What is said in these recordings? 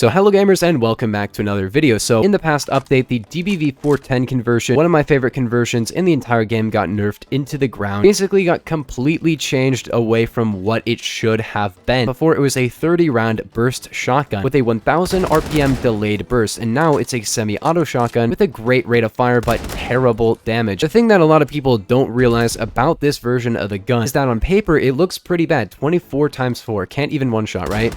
So hello gamers and welcome back to another video. So in the past update, the DBV410 conversion, one of my favorite conversions in the entire game, got nerfed into the ground. Basically got completely changed away from what it should have been. Before, it was a 30 round burst shotgun with a 1000 RPM delayed burst, and now it's a semi-auto shotgun with a great rate of fire but terrible damage. The thing that a lot of people don't realize about this version of the gun is that on paper it looks pretty bad. 24 times 4, can't even one shot, right?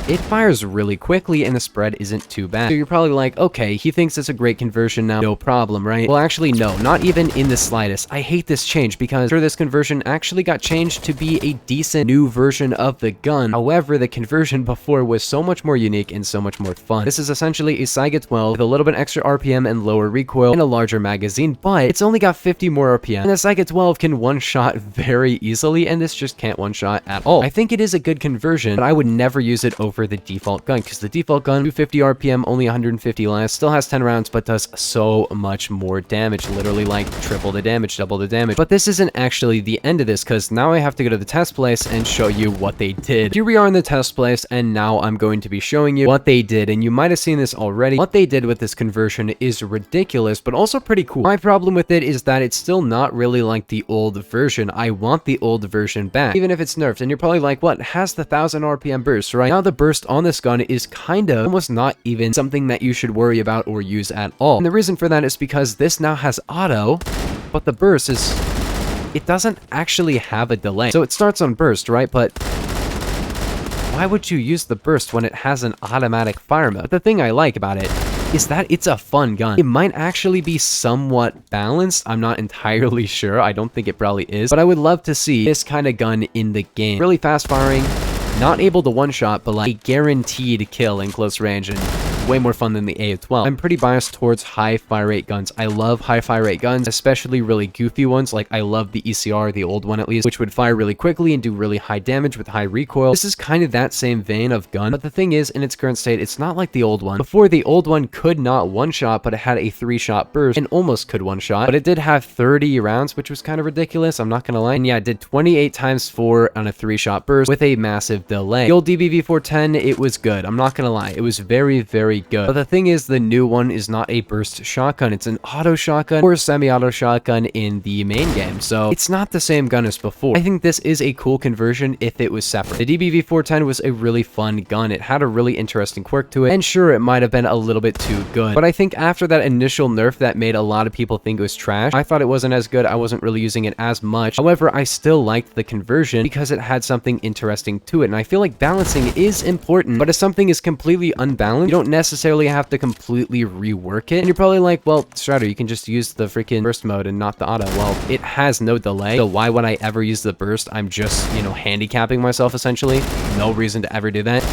It fires really quickly and the spread isn't too bad. So you're probably like, okay, he thinks it's a great conversion now, no problem, right? Well, actually, no, not even in the slightest. I hate this change because sure, this conversion actually got changed to be a decent new version of the gun. However, the conversion before was so much more unique and so much more fun. This is essentially a Saiga 12 with a little bit extra RPM and lower recoil and a larger magazine, but it's only got 50 more RPM. And the Saiga 12 can one-shot very easily, and this just can't one-shot at all. I think it is a good conversion, but I would never use it over the default gun, because the default gun, 250 RPM, only 150 last, still has 10 rounds, but does so much more damage, literally like triple the damage, double the damage. But this isn't actually the end of this, because now I have to go to the test place and show you what they did. Here we are in the test place, and now I'm going to be showing you what they did, and you might have seen this already. What they did with this conversion is ridiculous, but also pretty cool. My problem with it is that it's still not really like the old version. I want the old version back, even if it's nerfed, and you're probably like, what, has the 1000 RPM burst, right? Now the burst on this gun is kind of almost not even something that you should worry about or use at all. And the reason for that is because this now has auto, but the burst is, it doesn't actually have a delay. So it starts on burst, right? But why would you use the burst when it has an automatic fire mode? But the thing I like about it is that it's a fun gun. It might actually be somewhat balanced. I'm not entirely sure. I don't think it probably is, but I would love to see this kind of gun in the game. Really fast firing, not able to one-shot, but like a guaranteed kill in close range, and way more fun than the A12. I'm pretty biased towards high fire rate guns. I love high fire rate guns, especially really goofy ones. Like I love the ECR, the old one at least, which would fire really quickly and do really high damage with high recoil. This is kind of that same vein of gun, but the thing is, in its current state, it's not like the old one. Before, the old one could not one-shot, but it had a 3-shot burst and almost could one-shot, but it did have 30 rounds, which was kind of ridiculous, I'm not gonna lie. And yeah, it did 28 times 4 on a 3-shot burst with a massive delay. The old DBV410, it was good, I'm not gonna lie. It was very, very good. But the thing is, the new one is not a burst shotgun. It's an auto shotgun or a semi-auto shotgun in the main game. So it's not the same gun as before. I think this is a cool conversion if it was separate. The DBV410 was a really fun gun. It had a really interesting quirk to it. And sure, it might have been a little bit too good. But I think after that initial nerf that made a lot of people think it was trash, I thought it wasn't as good. I wasn't really using it as much. However, I still liked the conversion because it had something interesting to it. And I feel like balancing is important, but if something is completely unbalanced, you don't necessarily have to completely rework it. And you're probably like, well, Strider, you can just use the freaking burst mode and not the auto. Well, it has no delay, so why would I ever use the burst? I'm just, you know, handicapping myself essentially. No reason to ever do that.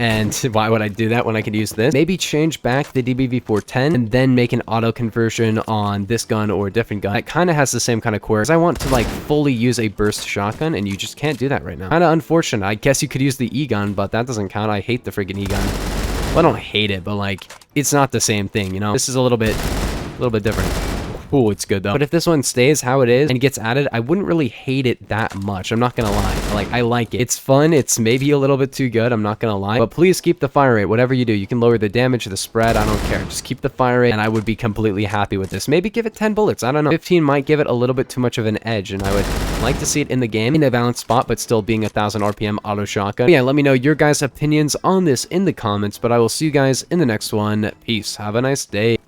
And why would I do that when I could use this? Maybe change back the DBV410 and then make an auto conversion on this gun or a different gun. It kind of has the same kind of quirks. I want to like fully use a burst shotgun, and you just can't do that right now. Kind of unfortunate. I guess you could use the E-gun, but that doesn't count. I hate the freaking E-gun. Well, I don't hate it, but like, it's not the same thing, you know? This is a little bit different. Oh, it's good though. But if this one stays how it is and gets added, I wouldn't really hate it that much. I'm not gonna lie. Like, I like it. It's fun. It's maybe a little bit too good. I'm not gonna lie. But please keep the fire rate. Whatever you do, you can lower the damage, the spread. I don't care. Just keep the fire rate, and I would be completely happy with this. Maybe give it 10 bullets. I don't know. 15 might give it a little bit too much of an edge, and I would like to see it in the game in a balanced spot, but still being a 1000 RPM auto shotgun. But yeah, let me know your guys' opinions on this in the comments, but I will see you guys in the next one. Peace. Have a nice day.